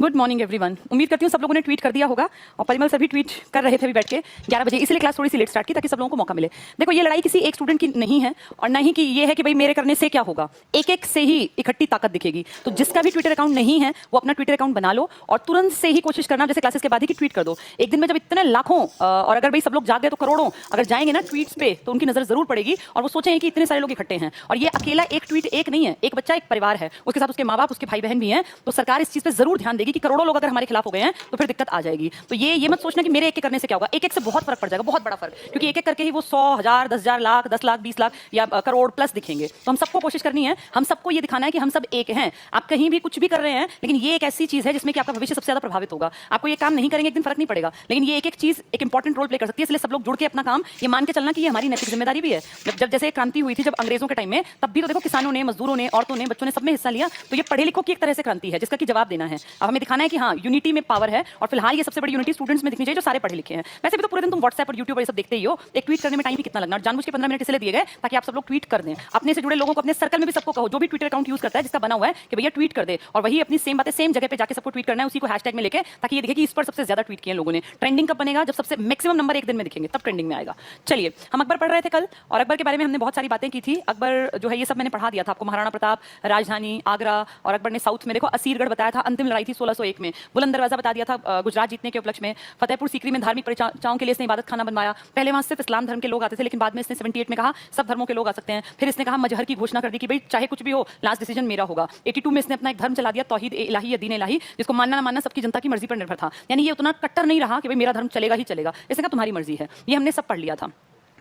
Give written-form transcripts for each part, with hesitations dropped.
Good morning everyone. उम्मीद करती हूँ सब लोगों ने ट्वीट कर दिया होगा और परिमल सर भी ट्वीट कर रहे थे अभी बैठ के 11 बजे, इसलिए क्लास थोड़ी सी लेट स्टार्ट की ताकि सब लोगों को मौका मिले। देखो, ये लड़ाई किसी एक स्टूडेंट की नहीं है और ना ही कि ये है कि भाई मेरे करने से क्या होगा, एक एक से ही इकट्ठी ताकत दिखेगी। तो जिसका भी ट्विटर अकाउंट नहीं है वो अपना ट्विटर अकाउंट बना लो और तुरंत से ही कोशिश करना जैसे क्लासेस के बाद ही कि ट्वीट कर दो। एक दिन में जब इतने लाखों और अगर भाई सब लोग जाग गए तो करोड़ों अगर जाएंगे ना ट्वीट्स पे तो उनकी नजर जरूर पड़ेगी और वो सोचेंगे कि इतने सारे लोग इकट्ठे हैं। और ये अकेला एक ट्वीट एक नहीं है, एक बच्चा एक परिवार है, उसके साथ उसके माँ बाप उसके भाई बहन भी हैं। तो सरकार इस चीज पे जरूर ध्यान देगी कि करोड़ों लोग अगर हमारे खिलाफ हो गए हैं तो फिर दिक्कत आ जाएगी। तो ये मत सोचना कि मेरे एक एक करने से क्या होगा, एक एक से बहुत फर्क पड़ जाएगा, बहुत बड़ा फर्क, क्योंकि एक एक करके ही वो 100, 1000, 10,000, लाख, 10 लाख, 20 लाख या करोड़ प्लस दिखेंगे। तो हम सबको कोशिश करनी है, हम सबको ये दिखाना है कि हम सब एक हैं। आप कहीं भी कुछ भी कर रहे हैं लेकिन ये एक ऐसी चीज है जिसमें कि आपका भविष्य सबसे ज्यादा प्रभावित होगा। आपको ये काम नहीं करेंगे एक दिन फर्क नहीं पड़ेगा, लेकिन ये एक एक चीज एक इंपॉर्टेंट रोल प्ले कर सकती है। इसलिए सब लोग जुड़ के अपना काम ये मान के चलना कि ये हमारी नैतिक जिम्मेदारी भी है। जब जैसे क्रांति हुई थी जब अंग्रेजों के टाइम में, तब भी तो देखो किसानों ने, मजदूरों ने, औरतों ने, बच्चों ने सब में हिस्सा लिया। तो ये पढ़े लिखों की एक तरह से क्रांति है जिसका कि जवाब देना है। अब हमें दिखाना है कि हाँ, यूनिटी में पावर है और फिलहाल ये सबसे बड़ी यूनिटी स्टूडेंट्स में दिखनी चाहिए जो सारे पढ़े लिखे हैं। वैसे भी तो पूरे दिन तुम व्हाट्सएप और यूट्यूब पर सब देखते ही हो, एक ट्वीट करने में टाइम भी कितना लगना। जानबूझ के 15 मिनट इसलिए दिए गए ताकि आप सब लोग ट्वीट कर दें। अपने से जुड़े लोगों को, अपने सर्कल में भी सबको कहो, जो भी ट्विटर अकाउंट यूज करता है जिसका बना हुआ है, कि भैया ट्वीट कर दे और वही अपनी सेम बातें सेम जगह पे जाके सबको ट्वीट करना है, उसी को हैशटैग में लेके, ताकि ये दिखे कि इस पर सबसे ज्यादा ट्वीट किए लोगों ने। ट्रेंडिंग कब बनेगा? जब सबसे मैक्सिमम नंबर एक दिन में दिखेंगे तब ट्रेंडिंग में आएगा। चलिए, हम अकबर पढ़ रहे थे कल और अकबर के बारे में हमने बहुत सारी बातें की थी। अकबर जो है ये सब मैंने पढ़ा दिया था आपको, महाराणा प्रताप, राजधानी आगरा, और अकबर ने साउथ में देखो असीरगढ़ बताया था, अंतिम लड़ाई थी 1601 में, बुलंद दरवाजा बता दिया था गुजरात जीतने के उपलक्ष्य में, फतेहपुर सीकरी में धार्मिक परिचर्चाओं के लिए इसने इबादत खाना बनवाया। पहले वहां सिर्फ इस्लाम धर्म के लोग आते थे, लेकिन बाद में इसने 78 में कहा सब धर्मों के लोग आ सकते हैं। फिर इसने कहा मजहर की घोषणा कर दी कि भाई चाहे कुछ भी हो लास्ट डिसीजन मेरा होगा। 82 में इसने अपना एक धर्म चला दिया, तौहीद ए इलाही या दीन इलाही, जिसको मानना ना मानना सबकी जनता की मर्जी पर निर्भर था। यानी ये उतना कट्टर नहीं रहा कि भाई मेरा धर्म चलेगा ही चलेगा, इसने कहा तुम्हारी मर्जी है। ये हमने सब पढ़ लिया था।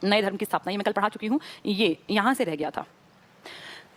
नए धर्म की स्थापना ये मैं कल पढ़ा चुकी हूँ, ये यहां से रह गया था।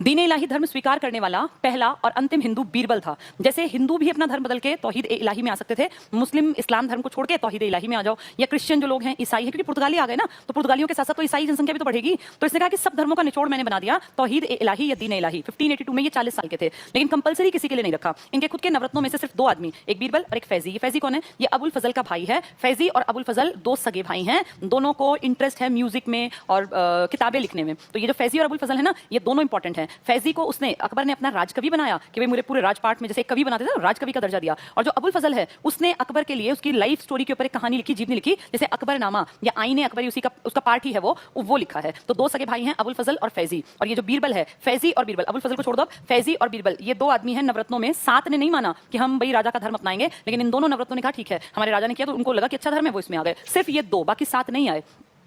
दीन इलाही धर्म स्वीकार करने वाला पहला और अंतिम हिंदू बीरबल था। जैसे हिंदू भी अपना धर्म बदल के तौहीद ए इलाही में आ सकते थे, मुस्लिम इस्लाम धर्म को छोड़ के तौहीद ए इलाही में आ जाओ, या क्रिश्चियन जो लोग हैं, ईसाई है, क्योंकि पुर्तगाली आ गए ना, तो पुर्तगालियों के साथ साथ तो ईसाई जनसंख्या भी तो बढ़ेगी। तो इसने कहा कि सब धर्मों का निचोड़ मैंने बना दिया, तौहीद ए इलाही या दीन इलाही। 1582 में ये 40 साल के थे, लेकिन कंपलसरी किसी के लिए नहीं रखा। इनके खुद के नवरत्नों में से सिर्फ 2 आदमी, एक बीरबल और एक फैजी। ये फैजी कौन है? ये अबुल फजल का भाई है। फैजी और अबुल फजल 2 सगे भाई हैं, दोनों को इंटरेस्ट है म्यूजिक में और किताबें लिखने में। तो ये जो फैजी और अबुल फजल है ना, ये दोनों इंपॉर्टेंट हैं। फैजी को उसने अकबर ने अपना राजकवि बनाया कि भाई मुझे पूरे राजपाट में जैसे एक कवि बनाते थे ना, राजकवि का दर्जा दिया। और जो अबुल फजल है उसने अकबर के लिए उसकी लाइफ स्टोरी के ऊपर एक कहानी लिखी, जीवनी लिखी, जैसे अकबरनामा या आईने अकबरी, उसी का उसका पार्ट ही है वो लिखा है। तो 2 सगे भाई हैं, अबुल फजल और फैजी। और ये जो बीरबल है, फैजी और बीरबल, अबुल फजल को छोड़ दो, फैजी और बीरबल ये 2 आदमी हैं नवरत्नों में। 7 ने नहीं माना कि हम भाई राजा का धर्म अपनाएंगे, लेकिन इन दोनों नवरत्नों ने कहा ठीक है हमारे राजा ने किया, तो उनको लगा कि अच्छा धर्म है, वो इसमें आ गए। सिर्फ ये 2, बाकी 7 नहीं आए।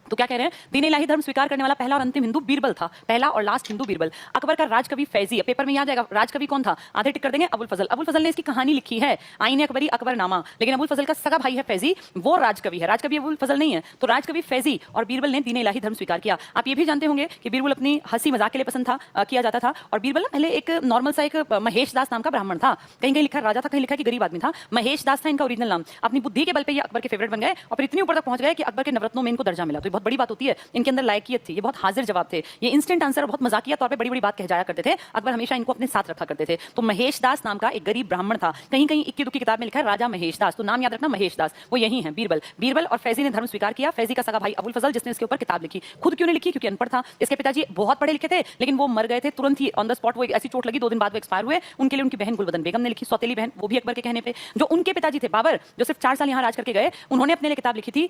तो क्या कह रहे हैं? दीन इलाही धर्म स्वीकार करने वाला पहला और अंतिम हिंदू बीरबल था, पहला और लास्ट हिंदू बीरबल। अकबर का राजकवि फैजी, पेपर में याद आएगा राजकवि कौन था, आधे टिक कर देंगे, अबुल फजल। अबुल फजल ने इसकी कहानी लिखी है, आईने अकबरी, अकबरनामा, लेकिन अबुल फजल का सगा भाई है फैजी, वो राजकवि है, राजकवि अबुल फजल नहीं है। तो राजकवि फैजी और बीरबल ने दीन इलाही धर्म स्वीकार किया। आप ये भी जानते होंगे कि बीरबल अपनी हंसी मजाक के लिए पसंद था, किया जाता था। और बीरबल पहले एक नॉर्मल सा एक महेश दास नाम का ब्राह्मण था, कहीं कहीं लिखा राजा था, कहीं लिखा कि गरीब आदमी था। महेश दास था इनका ओरिजिनल नाम। अपनी बुद्धि के बल पे ये अकबर के फेवरेट बन गए और फिर इतनी ऊपर तक पहुंच गए कि अकबर के नवरत्नों में इनको दर्जा मिला। तो ये बहुत बड़ी बात होती है। इनके अंदर लायकियत थी, ये बहुत हाजिर जवाब थे, ये इंस्टेंट आंसर, बहुत मजाकिया तौर पे बड़ी बड़ी बात कह जाया करते थे। अकबर हमेशा इनको अपने साथ रखा करते थे। तो महेश दास नाम का एक गरीब ब्राह्मण था, कहीं कहीं इक्की दुक्की किताब में लिखा है राजा महेश दास, तो नाम याद रखना महेश दास, वो यही है बीरबल। बीरबल और फैजी ने धर्म स्वीकार किया। फैजी का सगा भाई अबुल फजल, जिसने इसके ऊपर किताब लिखी, खुद क्यों नहीं लिखी? क्योंकि अनपढ़ था। इसके पिताजी बहुत पढ़े लिखे थे, लेकिन वो मर गए थे तुरंत ही ऑन द स्पॉट, वो ऐसी चोट लगी 2 दिन बाद वो एक्सपायर हुए। उनके लिए उनकी बहन गुलबदन बेगम ने लिखी, सौतेली बहन, वो भी अकबर के कहने पे। जो उनके पिताजी थे बाबर, जो सिर्फ 4 साल यहाँ राज करके गए, उन्होंने अपने लिए किताब लिखी थी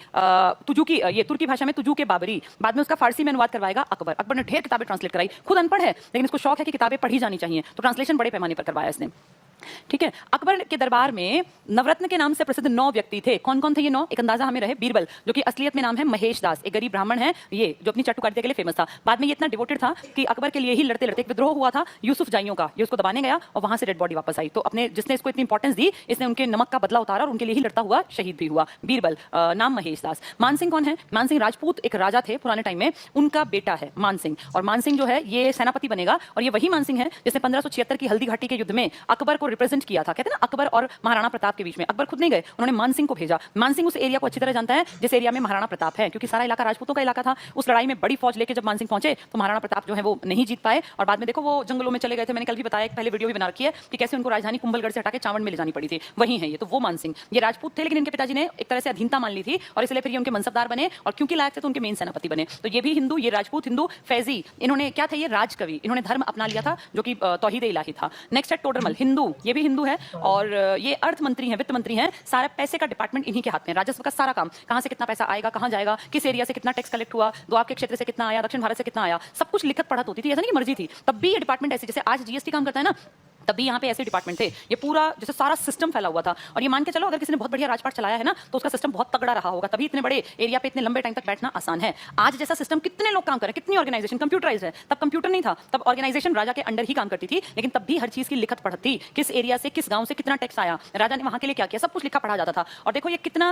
तुजू की, ये तुर्की भाषा में तुजू के बाबरी, बाद में उसका फारसी में अनुवाद करवाएगा अकबर। अकबर ने ढेर किताबें ट्रांसलेट कराई, खुद अनपढ़ है लेकिन इसको शौक है कि किताबें पढ़ी जानी चाहिए, तो ट्रांसलेशन बड़े पैमाने पर करवाया इसने। ठीक है। अकबर के दरबार में नवरत्न के नाम से प्रसिद्ध 9 व्यक्ति थे। कौन कौन थे ये 9? एक अंदाजा हमें रहे, बीरबल जो कि असलियत में नाम है महेश दास, एक गरीब ब्राह्मण है, ये जो अपनी चट्टुकारिता के लिए फेमस था। बाद में ये इतना डिवोटेड था कि अकबर के लिए ही लड़ते लड़ते एक विद्रोह हुआ था यूसुफ जाइयों का, ये उसको दबाने गया और वहां से डेड बॉडी वापस आई। तो अपने जिसने इसको इतनी इंपॉर्टेंस दी, इसने उनके नमक का बदला उतारा और उनके लिए ही लड़ता हुआ शहीद भी हुआ। बीरबल, नाम महेश दास। मान सिंह कौन है? मान सिंह राजपूत एक राजा थे पुराने टाइम में, उनका बेटा है मान सिंह। और मान सिंह जो है ये सेनापति बनेगा, और ये वही मान सिंह है जिसने 1576 की हल्दी घाटी के युद्ध में अकबर को रिप्रेजेंट किया था। कहते हैं ना अकबर और महाराणा प्रताप के बीच में, अकबर खुद नहीं गए, उन्होंने मान सिंह को भेजा। मान सिंह उस एरिया को अच्छी तरह जानता है जिस एरिया में महाराणा प्रताप है, क्योंकि सारा इलाका राजपूतों का इलाका था। उस लड़ाई में बड़ी फौज लेके जब मान सिंह पहुंचे तो महाराणा प्रताप जो है वो नहीं जीत पाए, और बाद में देखो वो जंगलों में चले गए थे। मैंने कल भी बताया, एक पहले वीडियो भी बना रखी है कि कैसे उनको राजधानी कुंभलगढ़ से हटा के चावड़ में ले जानी पड़ी थी, वही है ये। तो वो मान सिंह, ये राजपूत थे, लेकिन इनके पिताजी ने एक तरह से अधीनता मान ली थी और इसलिए फिर ये उनके मनसबदार बने, और क्योंकि लायक थे तो उनके मेन सेनापति बने। तो ये भी हिंदू, ये राजपूत हिंदू। फैजी, इन्होंने क्या थे? ये राजकवि, इन्होंने धर्म अपना लिया था जो कि तौहीद इलाही था। नेक्स्ट है टोडरमल, हिंदू ये भी हिंदू है, और ये अर्थ मंत्री हैं, वित्त मंत्री हैं। सारा पैसे का डिपार्टमेंट इन्हीं के हाथ में, राजस्व का सारा काम, कहां से कितना पैसा आएगा, कहां जाएगा, किस एरिया से कितना टैक्स कलेक्ट हुआ, द्वाब के क्षेत्र से कितना आया, दक्षिण भारत से कितना आया, सब कुछ लिखत पढ़त होती थी। ऐसा नहीं कि मर्जी थी, तब भी ये डिपार्टमेंट ऐसे, जैसे आज जीएसटी काम करता है ना, तभी यहाँ पे ऐसे डिपार्टमेंट थे। ये पूरा जैसे सारा सिस्टम फैला हुआ था। और ये मान के चलो, अगर किसी ने बहुत बढ़िया राजपाट चलाया है ना, तो उसका सिस्टम बहुत तगड़ा रहा होगा, तभी इतने बड़े एरिया पे इतने लंबे टाइम तक बैठना आसान है। आज जैसा सिस्टम, कितने लोग काम कर रहे हैं, कितनी ऑर्गेनाइजेशन कंप्यूटराइज है। तब कंप्यूटर नहीं था, तब ऑर्गेनाइजेशन राजा के अंडर ही काम करती थी, लेकिन तब भी हर चीज की लिखत पढ़त थी, किस एरिया से किस गांव से कितना टैक्स आया, राजा ने वहां के लिए क्या किया, सब कुछ लिखा पढ़ा जाता था। और देखो ये कितना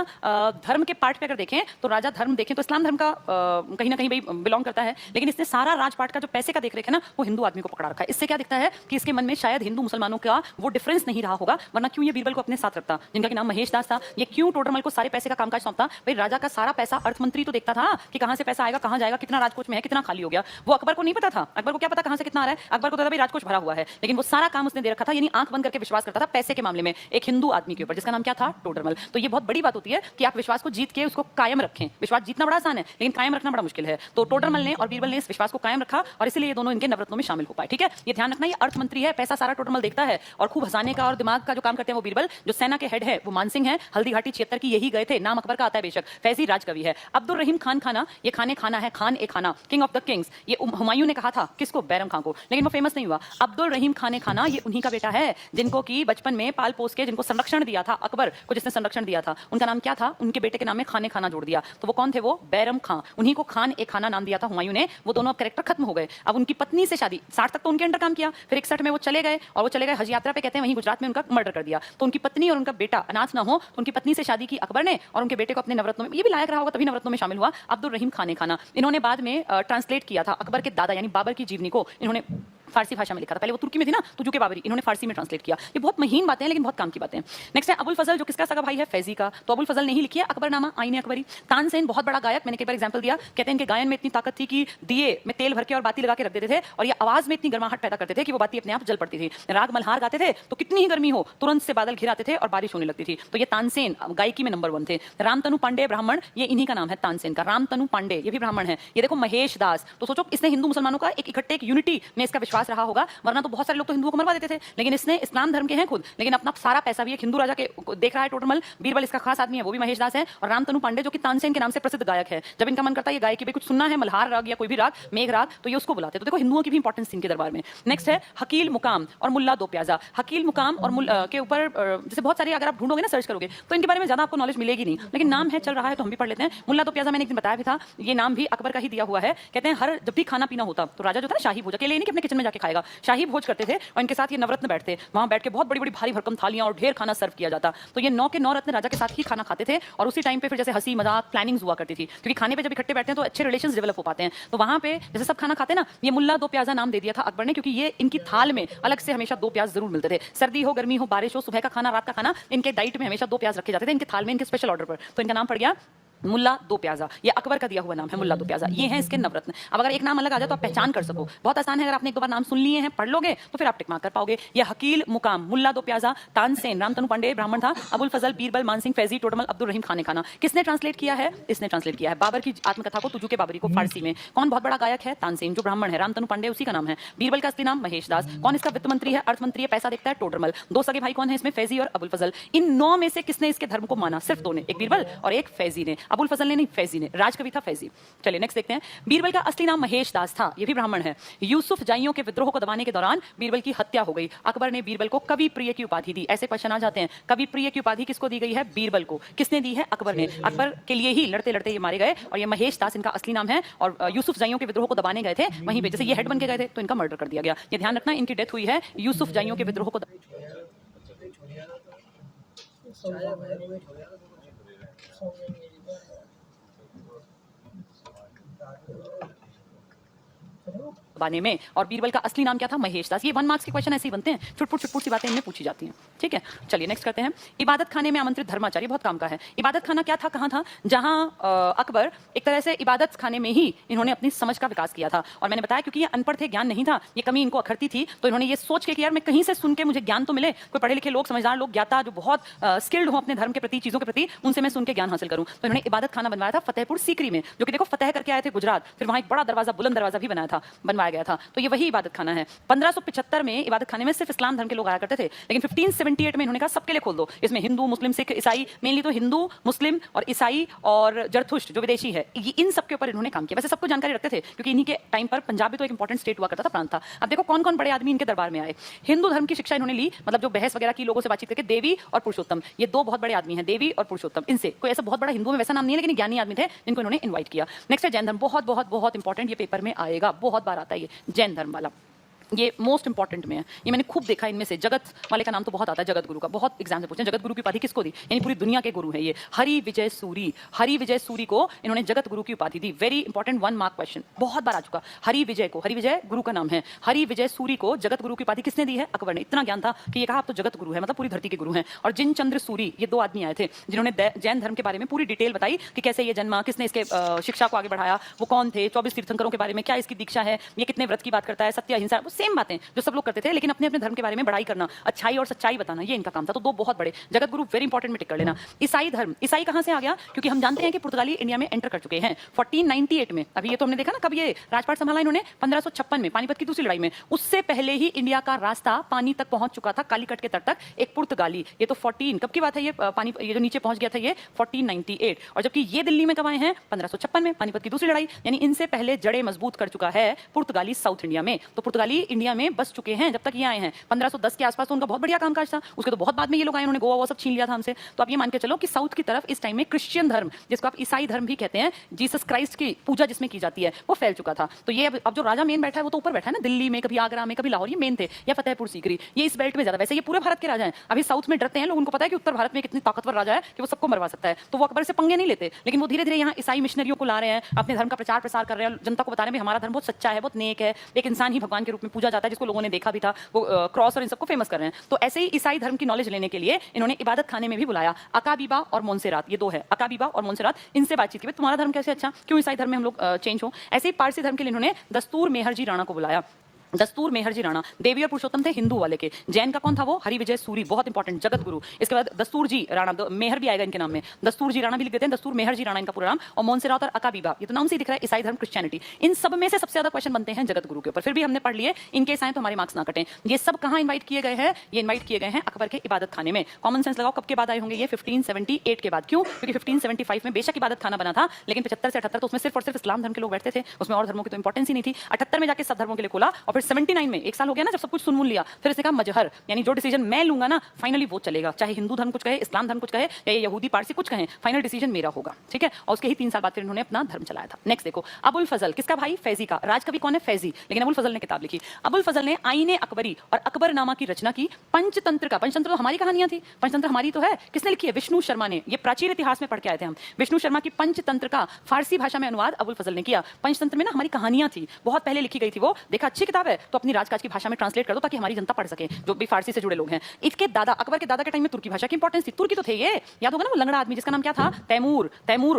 धर्म के पार्ट पे अगर देखें तो राजा धर्म देखें तो इस्लाम धर्म का कहीं ना कहीं भाई बिलोंग करता है, लेकिन इसने सारा राजपाट का जो पैसे का देख रखे ना, वो हिंदू आदमी को पकड़ा रखा है। इससे क्या दिखता है कि इसके मन में शायद हिंदू मुसलमानों का वो डिफरेंस नहीं रहा होगा, वरना क्यों ये बीरबल को अपने साथ रखता, जिनका कि नाम महेश दास था। ये क्यों टोडरमल को सारे पैसे का कामकाज सौंपता? भाई राजा का सारा पैसा अर्थ मंत्री तो देखता था कि कहां से पैसा आएगा, कहां जाएगा, कितना राजकोष में है, कितना खाली हो गया। वो अकबर को नहीं पता था। अकबर को क्या पता कहां से कितना आ रहा है? अकबर को तो भाई राजकोष भरा हुआ है, लेकिन वो सारा काम उसने दे रखा था, यानी आंख बंद करके विश्वास करता था पैसे के मामले में एक हिंदू आदमी के ऊपर, जिसका नाम क्या था? टोडरमल। तो ये बहुत बड़ी बात होती है कि आप विश्वास को जीत के उसको कायम रखें। विश्वास जीतना बड़ा आसान है, लेकिन कायम रखना बड़ा मुश्किल है। तो टोडरमल ने और बीरबल ने इस विश्वास को कायम रखा, और इसीलिए ये दोनों इनके नवरत्नों में शामिल हो पाए। ठीक है, ये ध्यान रखना, ये अर्थ मंत्री है, पैसा सारा टोडरमल देखता है, और खूब हंसाने का और दिमाग का जो काम करते हैं वो बीरबल। जो सेना के हेड है वो मानसिंह है, हल्दी घाटी क्षेत्र की यही गए थे। नाम अकबर का आता है बेशक, फैजी राजकवि है। अब्दुल रहीम खान खाना, ये खाने खाना है, खान ए खाना, किंग ऑफ द किंग्स। ये हुमायूं ने कहा था किसको? बैरम खान को, लेकिन वो फेमस नहीं हुआ। अब्दुल रहीम खाने खाना ये उन्हीं का बेटा है, जिनको की बचपन में पाल पोस के, जिनको संरक्षण दिया था अकबर को, जिसने संरक्षण दिया था, उनका नाम क्या था? उनके बेटे के नाम में खाने खाना जोड़ दिया। तो वो कौन थे? वो बैरम खां। उन्हीं को खान ए खाना नाम दिया था हुमायूं ने। वो दोनों अब कैरेक्टर खत्म हो गए। अब उनकी पत्नी से शादी, 60 तक तो उनके अंडर काम किया, फिर 61 में वो चले गए, और वो चले गए हज यात्रा पे, कहते हैं वहीं गुजरात में उनका मर्डर कर दिया। तो उनकी पत्नी और उनका बेटा अनाथ ना हो, तो उनकी पत्नी से शादी की अकबर ने, और उनके बेटे को अपने नवरत्नों में, ये भी लायक रहा होगा तभी नवरत्नों में शामिल हुआ, अब्दुल रहीम खाने खाना। इन्होंने बाद में ट्रांसलेट किया था अकबर के दादा यानी बाबर की जीवनी को, इन्होंने फारसी भाषा में लिखा था। पहले वो तुर्की में थी ना, तुजू के बाबरी, इन्होंने फारसी में ट्रांसलेट किया। ये बहुत महीन बातें हैं, लेकिन बहुत काम की बातें हैं। नेक्स्ट है अबुल फजल, जो किसका सगा भाई है? फैजी का। तो अबुल फजल ने ही लिखी है अकबरनामा, आईने अकबरी। तानसेन बहुत बड़ा गायक, मैंने कई बार एग्जांपल दिया, कहते हैं इनके गायन में इतनी ताकत थी कि दिए में तेल भर के और बाती लगा के रख देते थे, और ये आवाज में इतनी गर्माहट पैदा करते थे कि वो बाती अपने आप जल पड़ती थी। राग मल्हार गाते थे तो कितनी ही गर्मी हो, तुरंत से बादल घिर आते थे और बारिश होने लगती थी। तो ये तानसेन गायकी में नंबर 1 थे। रामतनु पांडे ब्राह्मण, ये इन्हीं का नाम है तानसेन का। रामतनु पांडे ये भी ब्राह्मण है। ये देखो महेश दास, तो सोचो इसने हिंदू मुसलमानों का एक इकट्ठे, एक यूनिटी में इसका विश्वास रहा होगा, वरना तो बहुत सारे लोग तो हिंदुओं को मरवा देते थे। लेकिन इसने इस्लाम धर्म के हैं खुद, लेकिन अपना सारा पैसा भी एक हिंदू राजा के देख रहा है। टोडरमल, बीरबल इसका खास आदमी है, वो भी महेश दास है, और रामतनु पांडे जो कि तानसेन के नाम से प्रसिद्ध गायक है। जब इनका मन करता है ये गायकी कुछ सुनना है, मल्हार राग या कोई भी राग, मेघ राग, तो ये उसको बुलाते। तो देखो हिंदुओं की भी इंपॉर्टेंस थी इनके दरबार में। नेक्स्ट है हकील मुकाम और मुल्ला दो प्याजा। हकील मुकाम और के ऊपर जैसे बहुत सारे अगर आप ढूंढोगे ना, सर्च करोगे, तो इनके बारे में ज्यादा आपको नॉलेज मिलेगी नहीं, लेकिन नाम है, चल रहा है, तो हम भी पढ़ लेते हैं। मुल्ला दो प्याजा मैंने एक दिन बताया भी था, ये नाम भी अकबर का ही दिया हुआ है। कहते हैं हर जब भी खाना पीना होता तो राजा जो था शाही भोज, अकेले नहीं कि अपने किचन में जाके खाएगा, शाही भोज करते थे, और इनके साथ ये नवरत्न बैठते, वहां बैठ के बहुत बड़ी बड़ी भारी भरकम थालियां और ढेर खाना सर्व किया जाता। तो ये 9 के 9 रत्न राजा के साथ ही खाना खाते थे, और उसी टाइम पे फिर जैसे हंसी मजाक प्लानिंग्स हुआ करती थी, क्योंकि खाने पे जब इकट्ठे बैठते हैं तो अच्छे रिलेशंस डेवलप हो पाते हैं। तो वहां पे जैसे सब खाना खाते ना, ये मुल्ला दो प्याजा नाम दे दिया था अकबर ने, क्योंकि ये इनकी थाल में अलग से हमेशा 2 प्याज जरूर मिलते थे। सर्दी हो, गर्मी हो, बारिश हो, सुबह का खाना, रात का खाना, इनके डाइट में हमेशा 2 प्याज रखे जाते थे इनके थाल में, इनके स्पेशल ऑर्डर पर। तो इनका नाम पड़ गया मुल्ला दो प्याजा। ये अकबर का दिया हुआ नाम है, मुल्ला दो प्याजा। ये है इसके नवरत्न। अब अगर एक नाम अलग आ जाए तो आप पहचान कर सको, बहुत आसान है। अगर आपने एक दो बार नाम सुन लिए हैं, पढ़ लोगे, तो फिर आप टिक मार्क कर पाओगे। ये हकील मुकाम, मुल्ला दो प्याजा, तानसेन, रामतनु पांडे ब्राह्मण था, अबुल फजल, बीरबल, मानसिंह, फैजी, टोडरमल, अब्दुल रहीम खाने खाना। किसने ट्रांसलेट किया है? इसने ट्रांसलेट किया है बाबर की आत्मकथा को, तुजू के बाबरी को फारसी में। कौन बहुत बड़ा गायक है? तानसेन, जो ब्राह्मण है। रामतनु पांडे उसी का नाम है। बीरबल का असली नाम महेश दास। कौन इसका वित्त मंत्री है, अर्थ मंत्री है, पैसा देखता है? टोडरमल। 2 सगे भाई कौन है इसमें? फैजी और अबुल फजल। इन 9 में से किसने इसके धर्म को माना? सिर्फ 2 ने, एक बीरबल और एक फैजी ने। अबुल फजल ने नहीं, फैजी ने। राजकवि था फैजी। चलिए नेक्स्ट देखते हैं। बीरबल का असली नाम महेश दास था, ये भी ब्राह्मण है। यूसुफ जाइयों के विद्रोह को दबाने के दौरान बीरबल की हत्या हो गई। अकबर ने बीरबल को कवि प्रिय की उपाधि दी। ऐसे क्वेश्चन आ जाते हैं, कवि प्रिय की उपाधि किसको दी गई है? बीरबल को। किसने दी है? अकबर ने। अकबर के लिए ही लड़ते लड़ते ये मारे गए, और ये महेश दास इनका असली नाम है। और यूसुफ जाइयों के विद्रोह को दबाने गए थे, वहीं पे जैसे ये हेड बन के गए थे तो इनका मर्डर कर दिया गया। ये ध्यान रखना, इनकी डेथ हुई है यूसुफ जाइयों के विद्रोह को दबाने में। और बीरबल का असली नाम क्या था? महेश दास। ये 1 मार्क्स के क्वेश्चन ऐसे ही बनते हैं, छुटपुट सी बातें इनमें पूछी जाती हैं। ठीक है, चलिए नेक्स्ट करते हैं। इबादत खाने में आमंत्रित धर्माचारी, बहुत काम का है। इबादत खाना क्या था, कहाँ था? जहां अकबर एक तरह से इबादत खाने में ही इन्होंने अपनी समझ का विकास किया था। और मैंने बताया क्योंकि ये अनपढ़ थे, ज्ञान नहीं था, ये कमी इनको अखरती थी, तो इन्होंने ये सोच के कि यार मैं कहीं से सुन के मुझे ज्ञान तो मिले, कोई पढ़े लिखे लोग, समझदार लोग, ज्ञाता जो बहुत स्किल्ड हो अपने धर्म के प्रति, चीजों के प्रति, उनसे मैं सुन के ज्ञान हासिल करूं। तो इन्होंने इबादत खाना बनवाया था फतेहपुर सीकरी में, जो कि देखो फतेह करके आए थे गुजरात, फिर वहां एक बड़ा दरवाजा, बुलंद दरवाजा भी बनाया था, बनवाया बनवाया गया था, तो ये वही इबादत खाना है। 1575 में इबादत खाने में सिर्फ इस्लाम धर्म के लोग आया करते थे, लेकिन 1578 में इन्होंने कहा सबके लिए खोल दो, इसमें हिंदू, मुस्लिम, सिख, ईसाई, मेनली तो हिंदू, मुस्लिम और ईसाई और जरथुष्ट जो विदेशी है, इन सब के ऊपर इन्होंने काम किया। वैसे सबको जानकारी रखते थे क्योंकि इन्हीं के टाइम पर पंजाब भी तो एक इंपॉर्टेंट स्टेट हुआ करता था, प्रांत था। अब देखो कौन कौन बड़े आदमी इनके दरबार में आए। हिंदू धर्म की शिक्षा इन्होंने ली, मतलब जो बहस वगैरह की लोगों से बातचीत करके, देवी और पुरुषोत्तम, ये दो बहुत बड़े आदमी हैं, देवी और पुरुषोत्तम। इनसे कोई ऐसा बहुत बड़ा हिंदू में वैसा नाम नहीं है, लेकिन ज्ञानी आदमी थे जिनको इन्होंने इन्वाइट किया। नेक्स्ट है जैन धर्म, बहुत बहुत बहुत इंपॉर्टेंट, ये पेपर में आएगा, बहुत बार आता है ये जैन धर्म वाला, ये मोस्ट इंपॉर्टेंट में है। ये मैंने खूब देखा इनमें से। जगत वाले का नाम तो बहुत आता है, जगत गुरु का बहुत एग्जाम से पूछते हैं। जगत गुरु की उपाधि किसको दी, यानी पूरी दुनिया के गुरु है ये, हरि विजय सूरी। हरि विजय सूरी को इन्होंने जगत गुरु की उपाधि दी। वेरी इंपॉर्टेंट 1 मार्क क्वेश्चन, बहुत बार आ चुका। हरि विजय को, हरि विजय गुरु का नाम है, हरि विजय सूरी को जगत गुरु की उपाधि किसने दी है, अकबर ने। इतना ज्ञान था कि ये कहा आप तो जगत गुरु है, मतलब पूरी धरती के गुरु हैं। और जिन चंद्र सूरी, ये 2 आदमी आए थे जिन्होंने जैन धर्म के बारे में पूरी डिटेल बताई कि कैसे ये जन्मा, किसने इसके शिक्षा को आगे बढ़ाया, वो कौन थे, 24 तीर्थंकरों के बारे में, क्या इसकी दीक्षा है, ये कितने व्रत की बात करता है, सत्य अहिंसा, वो सेम बातें जो सब लोग करते थे, लेकिन अपने अपने धर्म के बारे में बड़ाई करना, अच्छाई और सच्चाई बताना, ये इनका काम था। तो 2 बहुत बड़े जगत गुरु, वेरी इंपॉर्टेंट में टिक कर लेना। ईसाई धर्म, ईसाई कहां से आ गया, क्योंकि हम जानते हैं कि पुर्तगाली इंडिया में एंटर कर चुके हैं 1498 में। अभी ये तो हमने देखा ना कब ये राजपाट संभाला इन्होंने, 1556 में, पानीपत की दूसरी लड़ाई में। उससे पहले ही इंडिया का रास्ता पानी तक पहुंच चुका था, कालीकट के तट तक, एक पुर्तगाली। ये तो 14 कब की बात है, ये पानी, ये जो नीचे पहुंच गया था ये 1498, और जबकि ये दिल्ली में कब आए हैं, 1556 में, पानीपत की दूसरी लड़ाई। यानी इनसे पहले जड़ें मजबूत कर चुका है पुर्तगाली साउथ इंडिया में। तो पुर्तगाली इंडिया में बस चुके हैं जब तक ये आए हैं 1510 के आसपास। तो उनका बहुत बढ़िया कामकाज था। उसके तो बहुत बाद में ये लोग आए, उन्होंने गोवा वो सब छीन लिया था हमसे। तो आप ये मान के चलो कि साउथ की तरफ इस टाइम में क्रिश्चियन धर्म, जिसको आप ईसाई धर्म भी कहते हैं, जीसस क्राइस्ट की पूजा जिसमें की जाती है, वो फैल चुका था। तो ये अब जो राजा मेन बैठा है वो तो ऊपर बैठा है ना, दिल्ली में, कभी आगरा में, कभी लाहौर, ये मेन थे, या फतेहपुर सीकरी, ये इस बेल्ट में ज्यादा। वैसे ये पूरे भारत के राजा हैं। अभी साउथ में डरते हैं लोग, उनको पता है कि उत्तर भारत में कितनी ताकतवर राजा है कि वो सबको मरवा सकता है, तो वो अकबर से पंगे नहीं लेते। लेकिन वो धीरे धीरे यहाँ ईसाई मिशनरियों को ला रहे हैं, अपने धर्म का प्रचार प्रसार कर रहे हैं, जनता को बता रहे हैं हमारा धर्म बहुत सच्चा है, बहुत नेक है, एक इंसान ही भगवान के रूप में पूजा जाता है, जिसको लोगों ने देखा भी था, वो क्रॉस और इन सबको फेमस कर रहे हैं। तो ऐसे ही ईसाई धर्म की नॉलेज लेने के लिए इन्होंने इबादत खाने में भी बुलाया अकाबीबा और मोन्सेरात, ये 2 है, अकाबीबा और मोन्सेरात। इनसे बातचीत की, तुम्हारा धर्म कैसे अच्छा, क्यों ईसाई धर्म में हम लोग चेंज हो। ऐसे ही पारसी धर्म के लिए इन्होंने दस्तूर मेहरजी राणा को बुलाया। दस्तूर मेहरजी राणा देवी और पुरुषोत्तम थे हिंदू वाले के। जैन का कौन था वो, हरि विजय सूरी, बहुत इंपॉर्टेंट, जगत गुरु। इसके बाद दस्तूर जी राणा, मेहर भी आएगा इनके नाम में, दस्तूर जी राणा भी लिख देते हैं, दस्तूर मेहरजी राणा इनका पूरा नाम। और मोन्सेरात और अकाबीबा, ये तो नाम से दिख रहा है, ईसाई धर्म, क्रिश्चियनिटी। इन सब में से सबसे ज्यादा क्वेश्चन बनते हैं जगत गुरु के ऊपर। फिर भी हमने पढ़ लिए, इनकेस आए तो हमारे मार्क्स ना कटें। ये सब कहां इन्वाइट किए गए हैं, ये इन्वाइट किए गए हैं अकबर के इबादत खाने में। कॉमन सेंस लगाओ, कब के बाद आए होंगे ये, 1578 के बाद। क्यों, क्योंकि 1575 में बेशक इबादत खाना बना था, लेकिन 75 से 78 तो उसमें सिर्फ और सिर्फ इस्लाम धर्म के लोग बैठते थे, उसमें और धर्मों की तो इंपॉर्टेंस ही नहीं थी। 78 में जाके सब धर्मों के लिए खोला, और फिर 79 में, एक साल हो गया ना जब सब कुछ सुन लिया, फिर इसने कहा मजहर, यानी जो डिसीजन मैं लूंगा ना फाइनली वो चलेगा, चाहे हिंदू धर्म कुछ कहे, इस्लाम धर्म कुछ कहे, या ये यहूदी पारसी कुछ कहे, फाइनल डिसीजन मेरा होगा, ठीक है। और उसके ही 3 साल बाद फिर इन्होंने अपना धर्म चलाया था। नेक्स्ट देखो, अबुल फजल, किसका भाई, फैजी का। राजकवि कौन है, फैजी, लेकिन अबुल फजल ने किताब लिखी। अबुल फजल ने आईने अकबरी और अकबरनामा की रचना की। पंचतंत्र का, पंचतंत्र तो हमारी कहानियां थी, पंचतंत्र हमारी तो है, किसने लिखी है, विष्णु शर्मा ने। ये प्राचीन इतिहास में पढ़ के आए थे हम। विष्णु शर्मा की पंचतंत्र का फारसी भाषा में अनुवाद अबुल फजल ने किया। पंचतंत्र में ना हमारी कहानियां थी, बहुत पहले लिखी गई थी वो, देखा अच्छी किताब है, तो अपनी राजकाज की भाषा में ट्रांसलेट कर दो ताकि हमारी जनता पढ़ सके, जो भी फारसी से जुड़े लोग हैं। इसके दादा, अकबर के दादा के टाइम में तुर्की भाषा की इंपॉर्टेंस थी। तुर्की तो थे ये, याद होगा ना वो लंगड़ा आदमी जिसका नाम क्या था, तैमूर। तैमूर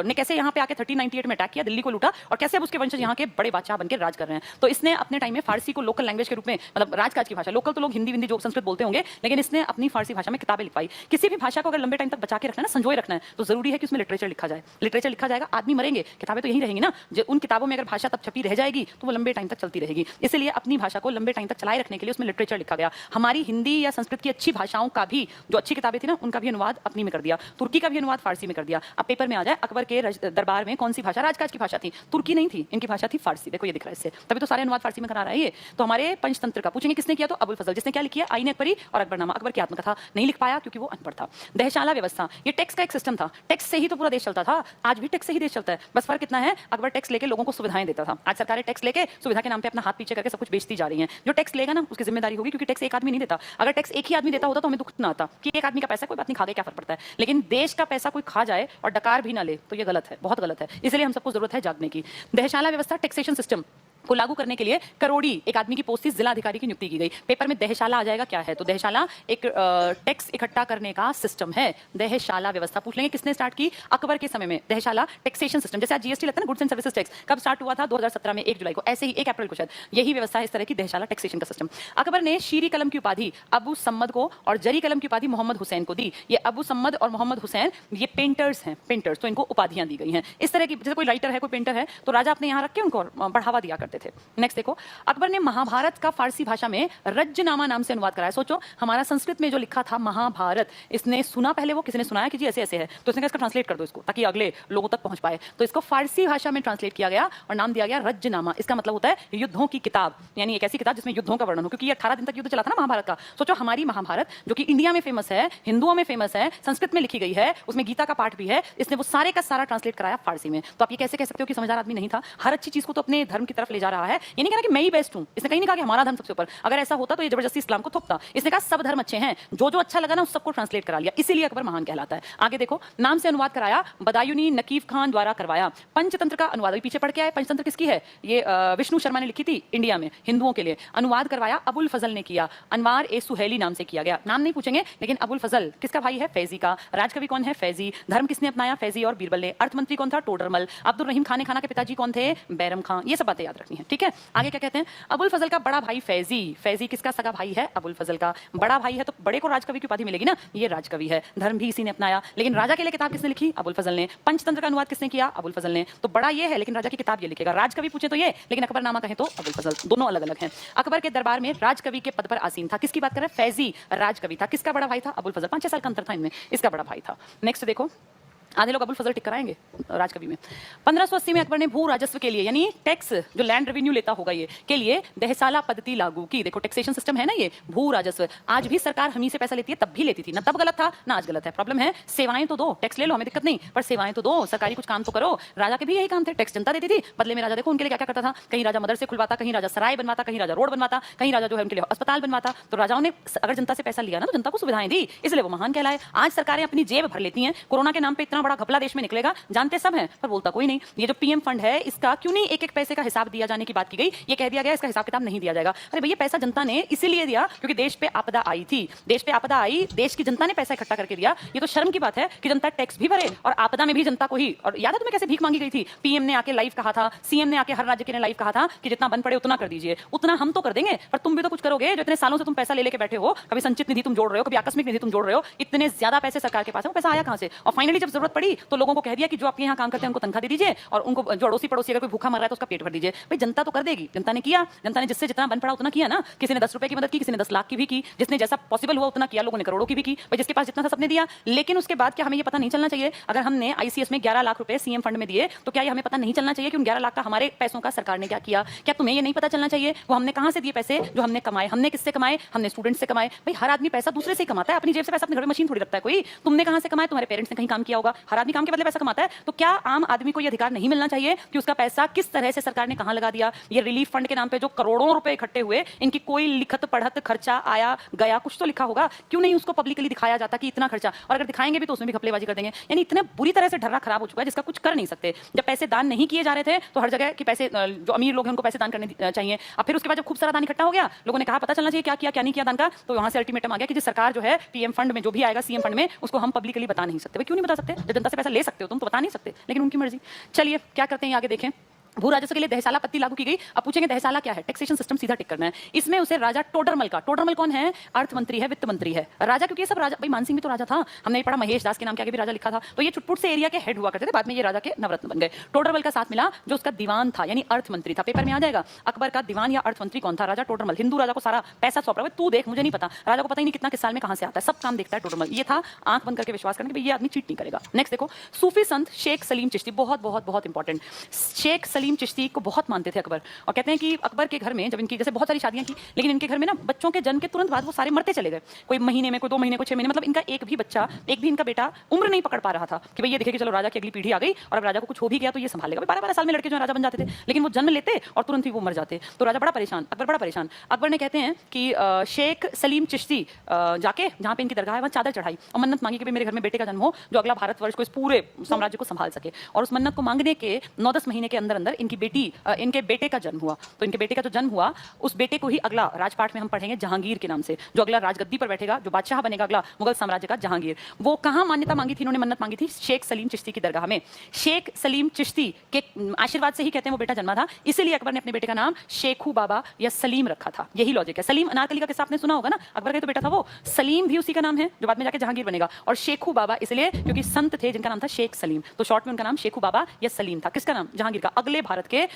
ने कैसे यहाँ पे आके 1398 में अटैक किया, दिल्ली को लूटा, और कैसे अब उसके वंशज यहाँ के बड़े बादशाह बनकर राज कर रहे हैं। तो इसने अपने टाइम में फारसी को लोकल लैंग्वेज के रूप में, मतलब राजकाज की भाषा, लोकल तो लोग हिंदी विंदी जो संस्कृत बोलते होंगे, लेकिन इसने अपनी फारसी भाषा में किताबें लिखवाई। किसी भी भाषा को अगर लंबे टाइम तक बचा के रखना है ना, संजोए रखना है, तो जरूरी है कि उसमें लिटरेचर लिखा जाए। लिटरेचर लिखा जाएगा, आदमी मरेंगे, किताबें तो यही रहेंगी ना। उन किताबों में अगर भाषा तब छपी रह जाएगी तो वो लंबे टाइम तक चलती रहेगी। इसलिए अपनी भाषा को लंबे टाइम तक चलाए रखने के लिए उसमें लिटरेचर लिखा गया। हमारी हिंदी या संस्कृत की अच्छी भाषाओं का भी, जो अच्छी किताबें थी ना, उनका भी अनुवाद अपनी में कर दिया। तुर्की का भी अनुवाद फारसी में कर दिया। अब पेपर में आ जाए, अकबर के दरबार में कौन सी भाषा राजकाज की भाषा थी, तुर्की नहीं थी, इनकी भाषा थी फारसी। देखो ये दिख रहा है इससे, तभी तो सारे अनुवाद फारसी में करा रहा है ये। तो हमारे पंचतंत्र का पूछेंगे किसने किया, तो अबुल फजल। जिसने क्या लिखी है, आईने अकबरी और अकबरनामा। अकबर की आत्मकथा नहीं लिख पाया क्योंकि वो अनपढ़ था। दहशाला व्यवस्था, ये टैक्स का एक सिस्टम था, टैक्स से ही तो पूरा देश चलता था। आज भी टैक्स से ही देश चलता है, बस फर्क इतना है, अकबर टैक्स लेके लोगों को सुविधाएं देता था, आज सरकारें टैक्स लेके सुविधा के नाम पे अपना हाथ पीछे करके सब कुछ बेचती जा रही हैं। जो टैक्स लेगा ना उसकी जिम्मेदारी होगी, क्योंकि टैक्स एक आदमी नहीं देता। अगर टैक्स एक ही आदमी देता होता तो हमें दुख ना आता कि एक आदमी का पैसा कोई बात नहीं, खा गए क्या फर्क पड़ता है। लेकिन देश का पैसा कोई खा जाए और डकार भी ना ले तो ये गलत है, बहुत गलत है। इसलिए हम सबको जरूरत है जागने की। दहशाला व्यवस्था, टैक्सेशन सिस्टम को लागू करने के लिए करोड़ी एक आदमी की पोस्ट थी, जिला अधिकारी की नियुक्ति की गई। पेपर में दहशाला आ जाएगा क्या है, तो दहशाला एक टैक्स इकट्ठा करने का सिस्टम है। दहशाला व्यवस्था पूछ लेंगे किसने स्टार्ट की, अकबर के समय में। दहशाला टैक्सेशन सिस्टम, जैसे आज जीएसटी लगता है ना, गुड्स एंड सर्विसेज टैक्स, कब स्टार्ट हुआ था, 2017 में 1 जुलाई को, ऐसे ही 1 अप्रैल को शायद। यही व्यवस्था है इस तरह की, दहशाला टैक्सेशन का सिस्टम। अकबर ने शीरी कलम की उपाधि अबू सम्मद को और जरी कलम की उपाधि मोहम्मद हुसैन को दी। ये अबू सम्मद और मोहम्मद हुसैन ये पेंटर्स हैं, पेंटर्स, तो इनको उपाधियां दी गई हैं। इस तरह की, जैसे कोई राइटर है, कोई पेंटर है, तो राजा अपने यहाँ रख के उनको बढ़ावा दिया करते करते थे। नेक्स्ट देखो, अकबर ने महाभारत का फारसी भाषा में रज्जनामा नाम से अनुवाद कराया। सोचो, हमारा संस्कृत में जो लिखा था महाभारत, इसने सुना पहले, वो किसी ने सुनाया कि जी ऐसे ऐसे है, तो इसने कहा इसका ट्रांसलेट कर दो इसको, ताकि अगले लोगों तक पहुंच पाए। तो इसको फारसी भाषा में ट्रांसलेट किया गया और नाम दिया गया रज्जनामा। इसका मतलब होता है युद्धों की किताब, यानी एक ऐसी किताब जिसमें युद्धों का वर्णन हो, क्योंकि ये 18 दिन तक युद्ध चला था ना महाभारत का। सोचो, हमारी महाभारत जो कि इंडिया में फेमस है, हिंदुओं में फेमस है, संस्कृत में लिखी गई है, उसमें गीता का पाठ भी है, इसने वो सारे का सारा ट्रांसलेट कराया फारसी में। तो आप ये कैसे कह सकते हो कि समझदार आदमी नहीं था? हर अच्छी चीज को तो अपने धर्म की तरफ ले जा रहा है। ये नहीं कहना कि मैं ही बेस्ट हूं, इसने कहीं नहीं कहा कि हमारा धर्म सबसे ऊपर। अगर ऐसा होता तो ये जबरदस्ती इस्लाम को थोपता। इसने कहा सब धर्म अच्छे हैं, जो जो अच्छा लगा ना उस सबको ट्रांसलेट करा लिया, इसीलिए अकबर महान कहलाता है। आगे देखो, नाम से अनुवाद कराया, बदायूनी नकीब खान द्वारा करवाया। पंचतंत्र का अनुवाद अभी पीछे पढ़ के आए। पंचतंत्र किसकी है? ये विष्णु शर्मा ने लिखी थी इंडिया में हिंदुओं के लिए। अनुवाद करवाया अबुल फजल ने किया। अनवार ए सुहेली नाम से किया गया। नाम नहीं पूछेंगे, लेकिन अबुल फजल किसका भाई है? फैजी का। राजकवि कौन है? फैजी। धर्म किसने अपनाया? फैजी और बीरबल ने। अर्थमंत्री कौन था? टोडरमल। अब्दुल रहीम खाने खाना के पिताजी कौन थे? बैरम खां। ये सब बातें याद रखनी है, ठीक है। आगे क्या कहते हैं? अबुल फजल का बड़ा भाई फैजी। फैजी किसका सगा भाई है? अबुल फजल का। बड़ा भाई है तो बड़े को राजकवि की उपाधि मिलेगी ना, ये राजकवि है। धर्म भी इसी ने अपनाया। लेकिन राजा के लिए किताब किसने लिखी? अबुल फजल ने। पंचतंत्र का अनुवाद किसने किया? अबुल फजल ने। तो बड़ा ये है, लेकिन राजा की किताब ये लिखेगा। राजकवि पूछे तो ये, लेकिन अकबरनामा कहे तो अबुल फजल। दोनों अलग अलग हैं। अकबर के दरबार में राजकवि के पद पर आसीन था। किसकी बात कर रहे हैं? फैजी राजकवि था। किसका बड़ा भाई था? अबुल फजल। 5-6 साल का अंतर था इनमें, इसका बड़ा भाई था। नेक्स्ट देखो, आधे लोग अबुल फजल टिक कराएंगे राजकवि में। 1580 में अकबर ने भू राजस्व के लिए, यानी टैक्स जो लैंड रेवेन्यू लेता होगा ये के लिए दहसाला पद्धति लागू की। देखो टैक्सेशन सिस्टम है ना ये, भू राजस्व। आज भी सरकार हम ही से पैसा लेती है, तब भी लेती थी ना, तब गलत था ना आज गलत है। प्रॉब्लम है सेवाएं तो दो, टैक्स ले लो हमें दिक्कत नहीं, पर सेवाएं तो दो, सरकारी कुछ काम तो करो। राजा के भी यही काम थे, टैक्स जनता देती थी, बदले में राजा देखो उनके लिए क्या क्या करता था। कहीं राजा मदरसे खुलवाता, कहीं राजा सराय बनवाता, कहीं राजा रोड बनवाता, कहीं राजा जो है उनके लिए अस्पताल बनवाता। तो राजाओं ने अगर जनता से पैसा लिया ना तो जनता को सुविधाएं दी, इसलिए वो महान कहलाए। आज सरकारें अपनी जेब भर लेती हैं। कोरोना के नाम पे इतना बड़ा घपला देश में निकलेगा, जानते सब हैं पर बोलता कोई नहीं। ये जो पीएम फंड है, इसका क्यों नहीं एक एक पैसे का हिसाब दिया जाने की बात की गई? ये कह दिया गया इसका हिसाब किताब नहीं दिया जाएगा। अरे भैया, पैसा जनता ने इसीलिए दिया क्योंकि देश पे आपदा आई थी। देश पे आपदा आई, देश की जनता ने पैसा इकट्ठा करके दिया। ये तो शर्म की बात है कि जनता टैक्स भी भरे और आपदा में भी जनता को ही। और याद है तुम्हें कैसे भीख मांगी गई थी? पीएम ने आके लाइव कहा था, सीएम ने आके हर राज्य के ने लाइव कहा था कि जितना बन पड़े उतना कर दीजिए। उतना हम तो कर देंगे, पर तुम भी तो कुछ करोगे। जो इतने सालों से तुम पैसा ले लेके बैठे हो, कभी संचित निधि तुम जोड़ रहे हो, कभी आकस्मिक निधि तुम जोड़ रहे हो, इतने ज्यादा पैसे सरकार के पास है, वो पैसा आया कहां से? और फाइनली जब जरूरत पड़ी तो लोगों को कह दिया कि जो आपके यहाँ काम करते हैं उनको तनख्वाह दे दीजिए और उनको जो अड़ोसी पड़ोसी अगर कोई भूखा मर रहा है तो उसका पेट भर दीजिए। भाई जनता तो कर देगी, जनता ने किया, जनता ने जिससे जितना बन पड़ा उतना किया ना। किसी ने 10 रुपए की मदद की, किसी ने 10 लाख की भी की, जिसने जैसा पॉसिबल हुआ उतना किया, लोगों ने करोड़ों की भी की। भाई जिसके पास जितना था सबने दिया। लेकिन उसके बाद क्या हमें ये पता नहीं चलना चाहिए, अगर हमने आईसीएस में 11 लाख रुपए सीएम फंड में दिए तो क्या ये हमें पता नहीं चलना चाहिए कि उन 11 लाख का हमारे पैसों का सरकार ने क्या किया? क्या तुम्हें ये नहीं पता चलना चाहिए वो हमने कहां से दिए पैसे? जो हमने कमाए, हमने किससे कमाए? हमने स्टूडेंट से कमाए। भाई हर आदमी पैसा दूसरे से कमाता है, अपनी जेब से पैसा अपने घर में मशीन थोड़ी रखता है कोई। तुमने कहां से कमाए? तुम्हारे पेरेंट्स ने कहीं काम किया होगा। हर आदमी काम के बदले पैसा कमाता है। तो क्या आम आदमी को यह अधिकार नहीं मिलना चाहिए कि उसका पैसा किस तरह से सरकार ने कहां लगा दिया? ये रिलीफ फंड के नाम पे जो करोड़ों रुपए इकट्ठे हुए, इनकी कोई लिखत पढ़त खर्चा आया गया कुछ तो लिखा होगा। क्यों नहीं उसको पब्लिकली दिखाया जाता कि इतना खर्चा? और अगर दिखाएंगे भी तो उसमें भी घपलेबाजी कर देंगे। यानी इतने बुरी तरह से ढर्रा खराब हो चुका है जिसका कुछ कर नहीं सकते। जब पैसे दान नहीं किए जा रहे थे तो हर जगह कि पैसे जो अमीर लोग हैं उनको पैसे दान करने चाहिए। अब फिर उसके बाद जब खूब सारा दान इकट्ठा हो गया, लोगों ने कहा पता चलना चाहिए क्या किया क्या नहीं किया दान का, तो वहां से अल्टीमेटम आ गया कि सरकार जो है पीएम फंड में जो भी आएगा सीएम फंड में उसको हम पब्लिकली बता नहीं सकते। क्यों नहीं बता सकते? जब जनता से पैसा ले सकते हो तुम तो बता नहीं सकते, लेकिन उनकी मर्जी। चलिए क्या करते हैं आगे देखें। भू राजस्व के लिए दहसाला पत्ती लागू की गई। अब पूछेंगे दहसाला क्या है? टैक्सेशन सिस्टम सीधा टिक करना है। इसमें उसे राजा टोडरमल का, टोडरमल कौन है? अर्थ मंत्री है, वित्त मंत्री है। राजा क्योंकि ये सब राजा, भाई मानसिंह भी तो राजा था, हमने पढ़ा महेश दास के नाम के आगे भी राजा लिखा था। तो ये चुटपुट से एरिया के हेड हुआ करते थे, बाद में ये राजा के नवरत्न बन गए। टोडरमल का साथ मिला जो उसका दीवान था, यानी अर्थ मंत्री था। पेपर में आ जाएगा अकबर का दीवान या अर्थ मंत्री कौन था? राजा टोडरमल। हिंदू राजा को सारा पैसा सौंप रहा है, तू देख मुझे नहीं पता, राजा को पता ही नहीं कितना किस साल में कहां से आता है, सब काम देखता है टोडरमल। ये था आंख बंद करके विश्वास करने कि ये आदमी चीट नहीं करेगा। नेक्स्ट देखो, सूफी संत शेख सलीम चिश्ती, बहुत बहुत बहुत इंपॉर्टेंट। शेख सलीम चिश्ती को बहुत मानते थे अकबर, और कहते हैं कि अकबर के घर में जब इनकी जैसे बहुत सारी शादियां की, लेकिन इनके घर में ना बच्चों के जन्म के तुरंत बाद वो सारे मरते चले गए। कोई महीने में, कोई 2 महीने, कोई 6 महीने, मतलब इनका एक भी बच्चा, एक भी इनका बेटा उम्र नहीं पकड़ पा रहा था कि भाई ये देखे कि चलो राजा की अगली पीढ़ी आ गई और अब राजा को कुछ हो भी गया तो ये संभालेगा। 12-12 साल में लड़के जो राजा बन जाते थे, लेकिन वो जन्म लेते और तुरंत ही वो मर जाते। तो राजा बड़ा परेशान, अकबर बड़ा परेशान। अकबर ने कहते हैं कि शेख सलीम चिश्ती जाके जहाँ पे इनकी दरगाह है वहाँ चादर चढ़ाई और मन्नत मांगी कि भाई मेरे घर में बेटे का जन्म हो जो अगला भारतवर्ष को, इस पूरे साम्राज्य को संभाल सके। और उस मन्नत को मांगने के 9-10 महीने के अंदर अंदर इनके बेटे का जन्म हुआ। तो इनके बेटे का जो जन्म हुआ, उस बेटे को ही अगला राजपाट में हम पढ़ेंगे जहांगीर के नाम से, जो अगला राजगद्दी पर बैठेगा, जो बादशाह बनेगा अगला मुगल साम्राज्य का, जहांगीर। वो कहां मान्यता मांगी थी, इन्होंने मन्नत मांगी थी शेख सलीम चिश्ती की दरगाह में। शेख सलीम चिश्ती के आशीर्वाद से ही कहते हैं वो बेटा जन्मा था, इसीलिए अकबर ने अपने बेटे का नाम शेखू बाबा या सलीम रखा था। यही लॉजिक है। सलीम अनारकली का किस्सा आपने सुना होगा ना, अकबर का तो बेटा था वो। सलीम भी उसी का नाम है जो बाद में जाके जहांगीर बनेगा। और शेखू बाबा इसलिए क्योंकि संत थे जिनका नाम था शेख सलीम, तो शॉर्ट में उनका नाम शेखू बाबा या सलीम था। किसका नाम? जहांगीर का। अगले पहले भारत के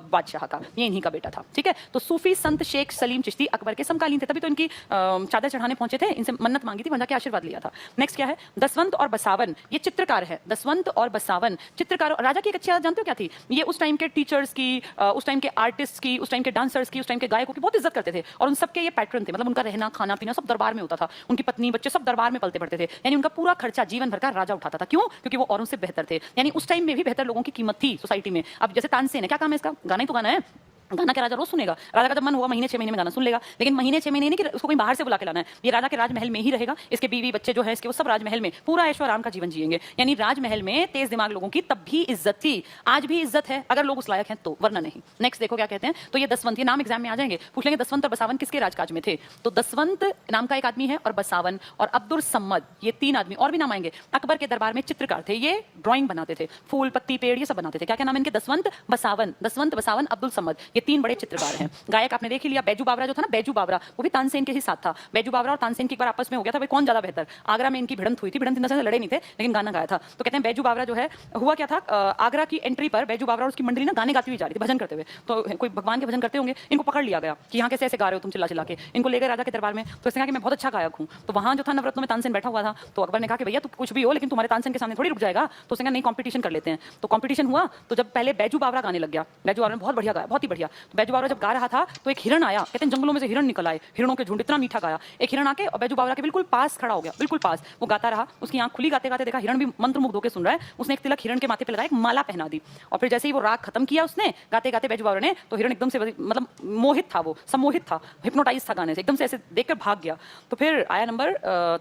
बादशाह का, ये इन्हीं का बेटा था। ठीक है, तो सूफी संत शेख सलीम चिश्ती अकबर के समकालीन थे, तभी तो इनकी चादर चढ़ाने पहुंचे थे, इनसे मन्नत मांगी थी, वहां जाके आशीर्वाद लिया था। नेक्स्ट क्या है, दसवंत और बसावन, ये चित्रकार है। दसवंत और बसावन चित्रकार। राजा की एक अच्छी आदत जानते हो क्या थी? ये उस टाइम के टीचर्स की, उस टाइम के आर्टिस्ट की, उस टाइम के डांसर्स की, उस टाइम के गायकों की बहुत इज्जत करते थे, और उन सबके ये पैटर्न थे। मतलब उनका रहना खाना पीना सब दरबार में होता था, उनकी पत्नी बच्चे सब दरबार में पलते पड़ते थे, यानी उनका पूरा खर्चा जीवन भर का राजा उठाता था। क्यों? क्योंकि वो औरों से बेहतर थे, यानी उस टाइम में भी बेहतर लोगों की कीमत थी सोसाइटी में। अब जैसे तानसेन है, क्या काम है इसका? गाना ही तो गाना है। गाना के राजा रोज सुनेगा, राजा का जब मन हुआ महीने 6 महीने में गाना सुन लेगा, लेकिन महीने 6 महीने नहीं कि उसको कहीं बाहर से बुला के लाना है। ये राजा के राजमहल में ही रहेगा, इसके बीवी बच्चे जो है इसके, वो सब राजमहल में पूरा ऐशो आराम का जीवन जिएंगे। यानी राजमहल में तेज दिमाग लोगों की तब भी इज्जत थी, आज भी इज्जत है अगर लोग उस लायक हैं तो, वरना नहीं। नेक्स्ट देखो क्या कहते हैं, तो ये दसवंत, ये नाम एग्जाम में आ जाएंगे, पूछ लेंगे दसवंत और बसावन किसके राजकाज में थे। तो दसवंत नाम का एक आदमी है, और बसावन और अब्दुल सम्मद, ये 3 आदमी और भी नाम आएंगे। अकबर के दरबार में चित्रकार थे, ये ड्राइंग बनाते थे, फूल पत्ती पेड़ ये सब बनाते थे। क्या क्या नाम है इनके? दसवंत बसावन अब्दुल सम्मद, ये 3 बड़े चित्रकार हैं। गायक आपने देख ही लिया, बैजू बावरा जो था ना, बैजू बावरा, वो भी तानसेन के ही साथ था। बैजू बावरा और तानसेन की एक बार आपस में हो गया था, भाई कौन ज्यादा बेहतर। आगरा में इनकी भिड़ंत हुई थी, भिड़ंत से लड़े नहीं थे, लेकिन गाना गाया था। तो कहते हैं बैजू बावरा जो है, हुआ क्या था, आगरा की एंट्री पर बैजू बावरा और उसकी मंडली ना गाने गाती हुई जा रही थी, भजन करते हुए। तो कोई भगवान के भजन करते होंगे, इनको पकड़ लिया गया कि यहाँ कैसे ऐसे गा रहे हो तुम चिल्ला चिल्ला के। इनको ले गए राजा के दरबार में, तो इसने कहा कि मैं बहुत अच्छा गायक हूँ। तो वहाँ जो था नवरत्नों में तानसेन बैठा हुआ था, तो अकबर ने कहा कि भैया तू कुछ भी हो, लेकिन तुम्हारे तानसेन के सामने थोड़ी रुक जाएगा। तो उसने कहा नहीं, कॉम्पिटिशन कर लेते हैं। तो कॉम्पिटिशन हुआ, तो जब पहले बैजू बावरा गाने लग गया, बैजू बावरा ने बहुत बढ़िया गाया, बहुत ही बढ़िया। तो बैजू बावरा जब गा रहा था, तो एक हिरण आया, कहते हैं जंगलों में से हिरण निकल आए, हिरणों के झुंड, इतना मीठा गाया। एक हिरण आके और बैजू बावरा के बिल्कुल पास खड़ा हो गया, बिल्कुल पास। वो गाता रहा, उसकी आंख खुली, गाते गाते देखा हिरण भी मंत्रमुग्ध होकर सुन रहा है। उसने एक तिलक हिरण के माथे पे लगाया, एक माला पहना दी, और फिर जैसे ही वो राग खत्म किया उसने गाते गाते बैजू बावरा ने, तो हिरण एकदम से मतलब मोहित था, वो सम्मोहित था, हिप्नोटाइज था गाने से, एकदम से ऐसे देखकर भाग गया। तो फिर आया नंबर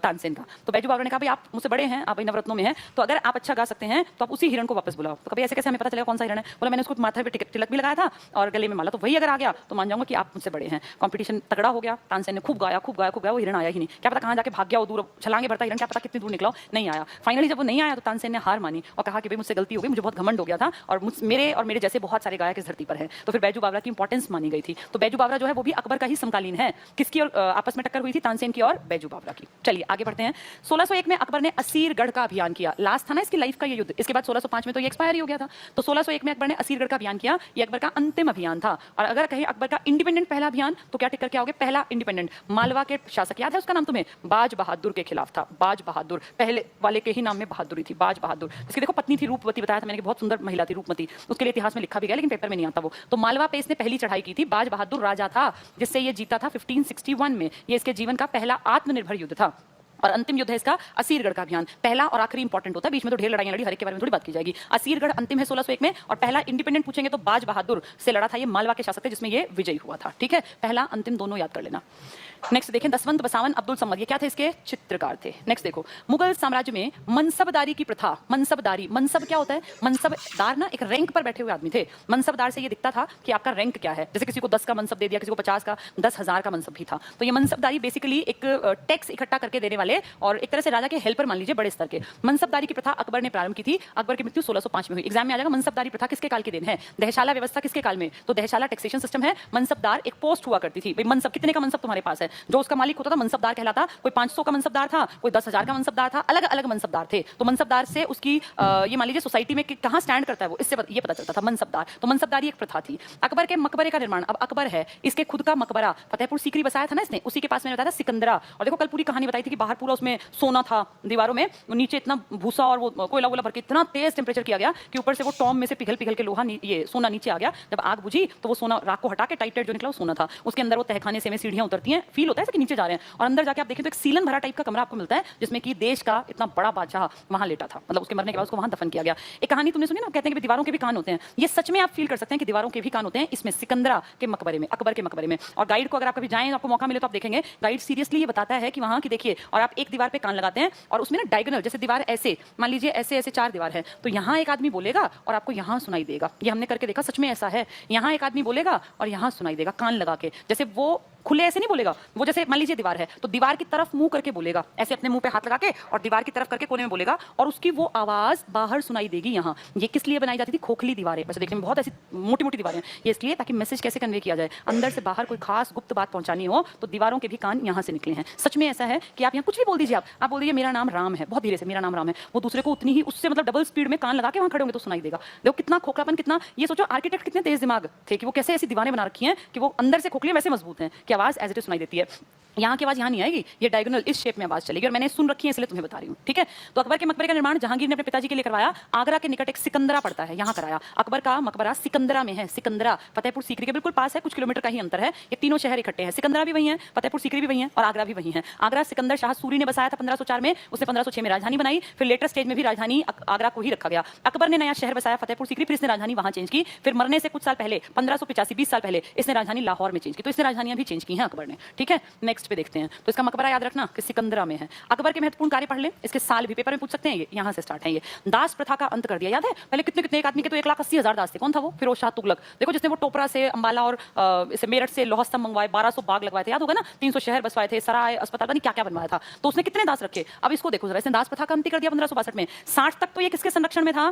तानसेन का। तो बैजू बावरा ने कहा भाई आप मुझसे बड़े हैं, आप नवरत्नों में हैं, तो अगर आप अच्छा गा सकते हैं तो आप उसी हिरण को वापस बुलाओ। तो कभी ऐसे कैसे हमें पता चलेगा कौन सा हिरण है? बोला मैंने उसको माथे पे तिलक भी लगाया था और गले में माला, तो वही अगर आ गया तो मान जाऊंगा कि आप मुझसे बड़े हैं। कंपटीशन तगड़ा हो गया, तानसेन ने खूब गाया, वो हिरण आया ही नहीं। क्या पता कहाँ जाके भाग गया, वो दूर छलांगे भरता हिरण, क्या पता कितनी दूर निकला, नहीं आया। फाइनली जब वो नहीं आया तो तानसेन ने हार मानी और कहा कि भाई मुझसे गलती हो गई, मुझे बहुत घमंड हो गया था, और मेरे जैसे बहुत सारे गायक इस धरती पर हैं। तो फिर बैजू बावरा की इंपॉर्टेंस मानी गई थी। तो बैजू बावरा जो है वो भी अकबर का ही समकालीन है। किसकी और आपस में टक्कर हुई थी? तानसेन की और बैजू बावरा की। चलिए आगे बढ़ते हैं। 1601 में अकबर ने असीरगढ़ का अभियान किया, लास्ट था ना इसकी लाइफ का ये युद्ध। इसके बाद 1605 में तो ये एक्सपायर ही हो गया था। तो 1601 में अकबर ने असीरगढ़ का अभियान किया, ये अकबर का अंतिम अभियान था। और अगर कहें अकबर का इंडिपेंडेंट पहला अभियान, तो क्या टिक करके आओगे? पहला इंडिपेंडेंट मालवा के शासक, याद है उसका नाम तुम्हें? बाज बहादुर के खिलाफ था। बाज बहादुर, पहले वाले के ही नाम में बहादुरी थी, बाज बहादुर। इसकी देखो पत्नी थी रूपवती, बताया था मैंने कि बहुत सुंदर महिला थी रूपमती, उसके लिए इतिहास में लिखा भी गया, लेकिन पेपर में नहीं आता वो। तो मालवा पे इसने पहली चढ़ाई की थी। बाज बहादुर राजा था जिससे ये जीता था 1561 में। ये इसके जीवन का पहला आत्मनिर्भर युद्ध था। और अंतिम युद्ध है इसका असीरगढ़ का अभियान। पहला और आखिरी इंपॉर्टेंट होता है, बीच में तो ढेर लड़ाइयां लड़ी, हर एक के बारे में थोड़ी बात की जाएगी। असीरगढ़ अंतिम है 1601 में, और पहला इंडिपेंडेंट पूछेंगे तो बाज बहादुर से लड़ा था, ये मालवा के शासक थे जिसमें ये विजयी हुआ था। ठीक है, पहला अंतिम दोनों याद कर लेना। नेक्स्ट देखें, दसवंत बसावन अब्दुल सम्मद, ये क्या थे? इसके चित्रकार थे। नेक्स्ट देखो, मुगल साम्राज्य में मनसबदारी की प्रथा। मनसबदारी, मनसब क्या होता है? मनसबदार ना एक रैंक पर बैठे हुए आदमी थे। मनसबदार से ये दिखता था कि आपका रैंक क्या है। जैसे किसी को 10 का मनसब दे दिया, किसी को 50 का, 10,000 का मनसब भी था। तो ये मनसबदारी बेसिकली एक टैक्स इकट्ठा करके देने वाले और एक तरह से राजा के हेल्पर मान लीजिए, बड़े स्तर के। मनसबदारी की प्रथा अकबर ने प्रारंभ की थी। अकबर की मृत्यु 1605 में हुई। एग्जाम में आ जाएगा मनसबदारी प्रथा किसके काल की देन है? दहशाला व्यवस्था किसके काल में? तो दहशाला टैक्सेशन सिस्टम है। मनसबदार एक पोस्ट हुआ करती थी, भाई मनसब कितने का मनसब तुम्हारे पास है, जो उसका मालिक होता था मनसबदार कहलाता। कोई 500 का मनसबदार था, कोई 10,000 का मनसबदार था, अलग अलग मनसबदार थे। तो मनसबदार से उसकी ये मान लीजिए सोसाइटी में कहां स्टैंड करता है वो, इससे ये पता चलता था मनसबदार। तो मनसबदारी एक प्रथा थी। अकबर के मकबरे का निर्माण, अब अकबर है, इसके खुद का मकबरा फतेहपुर सीकरी बसाया था ना इसने, उसी के पास मैंने बताया था सिकंदरा। और देखो कल पूरी कहानी बताई थी कि बाहर पूरा उसमें सोना था, दीवारों में नीचे इतना भूसा और वो कोयला वोला भर के इतना तेज टेम्परेचर किया गया कि ऊपर से वो टॉम में से पिघल पिघल के लोहा ये सोना नीचे आ गया। जब आग बुझी तो वो सोना राख को हटा के टाइट टाइट जो निकला वो सोना था। उसके अंदर वो तहखाने से में सीढ़ियां उतरती हैं, फील होता है कि नीचे जा रहे हैं। और अंदर जाके आप देखें तो एक सीलन भरा टाइप का कमरा आपको मिलता है, जिसमें कि देश का इतना बड़ा बादशाह वहां लेटा था। मतलब उसके मरने के बाद उसको वहां दफन किया गया। एक कहानी तुमने सुनी ना, कहते हैं कि दीवारों के भी कान होते हैं। ये सच में आप फील कर सकते हैं कि दीवारों के भी कान होते हैं इसमें, सिकंदरा के मकबरे में, अकबर के मकबरे में। और गाइड को अगर आप कभी जाएं, आपको मौका मिले तो आप देखेंगे गाइड सीरियसली ये बताता है कि वहां की देखिए, और आप एक दीवार पे कान लगाते हैं और उसमें ना डायगोनल, जैसे दीवार ऐसे मान लीजिए ऐसे ऐसे 4 दीवार है, तो यहाँ एक आदमी बोलेगा और आपको यहाँ सुनाई देगा। ये हमने करके देखा, सच में ऐसा है। यहाँ एक आदमी बोलेगा और यहाँ सुनाई देगा कान लगा के। जैसे वो खुले ऐसे नहीं बोलेगा वो, जैसे मान लीजिए दीवार है तो दीवार की तरफ मुंह करके बोलेगा, ऐसे अपने मुंह पे हाथ लगा के और दीवार की तरफ करके कोने में बोलेगा, और उसकी वो आवाज बाहर सुनाई देगी। यहाँ ये किस लिए बनाई जाती थी? खोखली दीवारें, वैसे देखने में बहुत ऐसी मोटी मोटी दीवारें, ये इसलिए ताकि मैसेज कैसे कन्वे किया जाए, अंदर से बाहर कोई खास गुप्त बात पहुंचानी हो तो दीवारों के भी कान यहाँ से निकले हैं। सच में ऐसा है कि आप यहाँ कुछ भी बोल दीजिए, आप बोल दीजिए मेरा नाम राम है, बहुत धीरे से मेरा नाम राम है, वो दूसरे को उतनी ही उससे मतलब डबल स्पीड में कान लगा के वहां खड़े होंगे तो सुनाई देगा। देखो कितना खोखलापन, कितना, ये सोचो आर्किटेक्ट कितने तेज दिमाग थे कि वो कैसे ऐसी दीवारें बना रखी हैं कि वो अंदर से खोखली वैसे मजबूत हैं कि आवाज एज इट इज सुनाई देती है। यहाँ की आवाज यहाँ नहीं आएगी, ये डायगोनल इस शेप में आवाज चलेगी, और मैंने सुन रखी है इसलिए तुम्हें बता रही हूँ, ठीक है। तो अकबर के मकबरे का निर्माण जहांगीर ने अपने पिताजी के लिए करवाया। आगरा के निकट एक सिकंदरा पड़ता है, यहाँ कराया। अकबर का मकबरा सिकंदरा में है। सिकंदरा फतेहपुर सीकरी के बिल्कुल पास है, कुछ किलोमीटर का ही अंतर है। ये तीनों शहर इकट्ठे हैं, सिकंदरा भी वही है, फतेहपुर सीकरी भी वही है और आगरा भी वही है। आगरा सिकंदर शाह सूरी ने बसाया था 1504 में, उसने 1506 में राजधानी बनाई, फिर लेटर स्टेज में भी राजधानी आगरा को ही रखा गया। अकबर ने नया शहर बसाया फतेहपुर सीकरी, फिर इसने राजधानी वहां चेंज की। फिर मरने से कुछ साल पहले 1585 20 साल पहले इसने राजधानी लाहौर में चेंज की। तो इसने राजधानियां भी चेंज की हैं अकबर ने, ठीक है। नेक्स्ट पे देखते हैं, तो इसका मकबरा याद रखना कि सिकंदरा में है। अकबर के महत्वपूर्ण कार्य पढ़ ले, इसके साल भी पेपर में पूछ सकते हैं, ये यहाँ से स्टार्ट है। ये दास प्रथा का अंत कर दिया, याद है पहले कितने कितने एक आदमी के तो 1,80,000 दास थे। कौन था वो? फिरोज शाह तुगलक। देखो जिसने वो टोपरा से अंबाला और इसे मेरठ से लोहा स्तंभ मंगवाए, 1200 बाग लगवाए थे, याद होगा ना, 300 शहर बसवाए थे, सराय अस्पताल नहीं क्या क्या बनवाया था, तो उसने कितने दास रखे। अब इसको देखो जरा, इसने दास प्रथा का अंत कर दिया 1562 में। 60 तक तो ये किसके संरक्षण में था?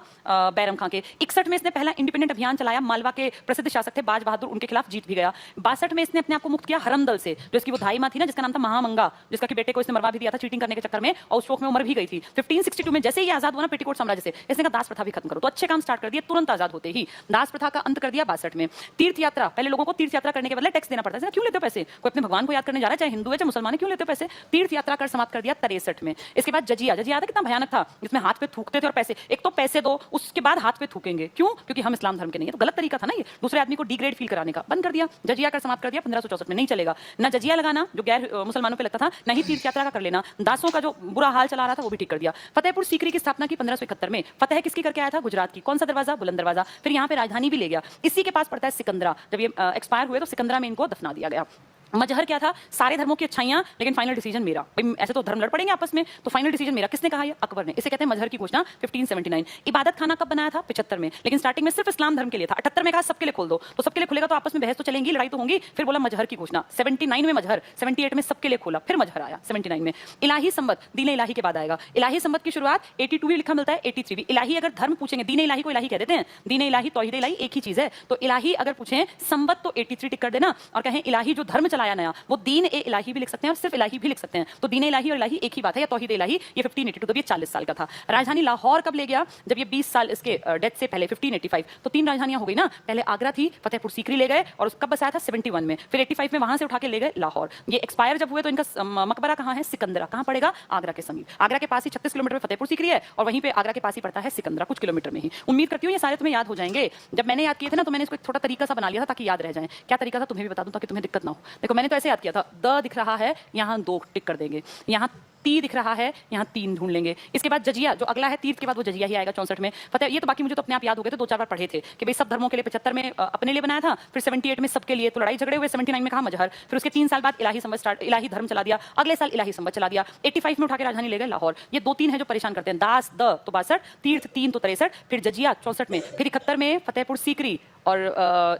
बैरम खां के। 61 में इसने पहला इंडिपेंडेंट अभियान चलाया, मालवा के प्रसिद्ध शासक थे बाज बहादुर, उनके खिलाफ जीत भी गया। 62 में इसने अपने आप को मुक्त किया हरमदल से, जो इसकी वो धाई मां थी ना जिसका नाम था महामंगा, जिसका कि बेटे को इसने मरवा भी दिया था चीटिंग करने के चक्कर में, और उस शोक में उम्र भी गई थी। 1562 में जैसे ही आजाद हुआ ना पेटीकोट साम्राज्य से, इसने कहा दास प्रथा भी खत्म करो। तो अच्छे काम स्टार्ट कर दिए तुरंत आजाद होते ही। दास प्रथा का अंत कर दिया 62 में। तीर्थ यात्रा, पहले लोगों को तीर्थ यात्रा करने के बदले टैक्स देना पड़ता है, क्यों लेते हो पैसे? कोई अपने भगवान को याद करने जा रहा है, चाहे हिंदू है चाहे मुसलमान है, क्यों लेते हो पैसे? तीर्थ यात्रा कर समाप्त कर दिया 63 में। इसके बाद जजिया, जजिया याद है कितना भयानक था, जिसमें हाथ पे थूकते थे और पैसे, एक तो पैसे दो उसके बाद हाथ पे थूकेंगे, क्यों? क्योंकि हम इस्लाम धर्म के नहीं है। तो गलत तरीका था ना ये, दूसरे आदमी को डिग्रेड फील कराने का। बंद कर दिया, जजिया कर समाप्त कर दिया 1564 में। नहीं चलेगा ना जजिया लगाना जो गैर मुसलमानों पे लगता था, ना ही तीर्थ यात्रा का कर लेना। दासों का जो बुरा हाल चला रहा था वो भी ठीक कर दिया। फतेहपुर सीकरी की स्थापना की 1571 में। फतेह किसकी करके आया था? गुजरात की। कौन सा दरवाजा? बुलंद दरवाजा। फिर यहाँ पे राजधानी भी ले गया। इसी के पास पड़ता है सिकंदरा। जब ये एक्सपायर हुए तो सिकंदरा में इनको दफना दिया गया। मजहर क्या था? सारे धर्मों की अच्छाइयां, लेकिन फाइनल डिसीजन मेरा। ऐसे तो धर्म लड़ पड़ेंगे आपस में, तो फाइनल डिसीजन मेरा। किसने कहा? ये अकबर ने। इसे कहते हैं मजहर की घोषणा 1579। इबादत खाना कब बनाया था? 75 में, लेकिन स्टार्टिंग में सिर्फ इस्लाम धर्म के लिए था। 78 में कहा सबके लिए खोल दो, तो सबके लिए खुलेगा तो आपस में बहस तो चलेंगी, लड़ाई तो होंगी। फिर बोला मजहर की घोषणा। 79 में मजहर, 78 में सबके लिए खोला, फिर मजहर आया 79 में। इलाही संबत, दीन इलाही के बाद आएगा। इलाही संबत की शुरुआत 82 भी लिखा मिलता है, 83 भी। इलाही अगर धर्म पूछेंगे, दीन इलाही को इलाही कह देते हैं, दीन इलाही तौहीद इलाही एक ही चीज है। तो इलाही अगर पूछें संबत तो 83 टिक कर देना, और कहें इलाही जो धर्म चलाया नया, वो दीन ए इलाही भी लिख सकते हैं और सिर्फ इलाही भी लिख सकते हैं। तो दीन इलाही और इलाही एक ही बात है, या तौहीद इलाही। ये 1582, तब ये 40 साल का था। राजधानी लाहौर कब ले गया? जब ये 20 साल इसके डेथ से पहले, 1585। तो 3 राजधानियां हो गई ना, पहले आगरा थी, फतेहपुर सीकरी ले गए, और कब बसाया था? 71 में। फिर 85 में वहां से उठा के ले गए लाहौर। ये एक्सपायर जब हुए तो इनका मकबरा कहाँ है? सिकंदरा। कहाँ पड़ेगा? आगरा के समीप। आगरा के पास ही 36 किलोमीटर में फतेहपुर सीकरी है, और वहीं पे आगरा के पास ही पड़ता है सिकंदरा, कुछ किलोमीटर में ही। उम्मीद करती हूँ ये सारे तुम्हें याद हो जाएंगे। जब मैंने याद किए थे ना, तो मैंने इसको एक छोटा तरीका सा बना लिया था ताकि याद रह जाए। क्या तरीका था तुम्हें भी बता दूं ताकि तुम्हें दिक्कत ना हो। देखो मैंने तो ऐसे याद किया था, द दिख रहा है, यहाँ 2 टिक कर देंगे, यहाँ ती दिख रहा है, यहाँ 3 ढूंढ लेंगे। इसके बाद जजिया जो अगला है, तीर्थ के बाद वो जजिया ही आएगा 64 में। फतेह, ये तो बाकी मुझे तो अपने आप याद हो गए थे, 2-4 बार पढ़े थे कि भाई सब धर्मों के लिए। 75 में अपने लिए बनाया था, फिर 78 में सबके लिए, तो लड़ाई झगड़े हुए। 79 में कहा मजहर, फिर उसके 3 साल बाद इलाही संबत स्टार्ट, इलाही धर्म चला दिया। अगले साल इलाही संबत चला दिया। 85 में उठा के राजधानी ले गए लाहौर। ये 2-3 है जो परेशान करते हैं, दास द तो 62, तीर्थ 3 तो 63, फिर जजिया 64 में, फिर 71 में फतेहपुर सीकरी, और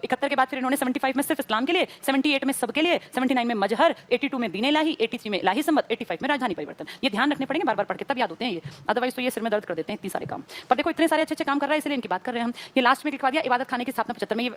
71 के बाद फिर इन्होंने 75 में सिर्फ इस्लाम के लिए, 78 में सबके लिए, 79 में मजहर, 82 में दीन इलाही, 83 में इलाही संबत, 85 में राजधानी परिवर्तन। ये ध्यान रखने पड़ेंगे, बार बार पढ़ के तब याद होते हैं ये, अदरवाइज तो ये सिर में दर्द कर देते हैं इतने सारे काम। पर देखो इतने सारे अच्छे अच्छे काम कर रहा है, इसलिए इनकी बात कर रहे हैं हम। ये लास्ट में लिखवा दिया, इबादत खाने की स्थापना 75 में।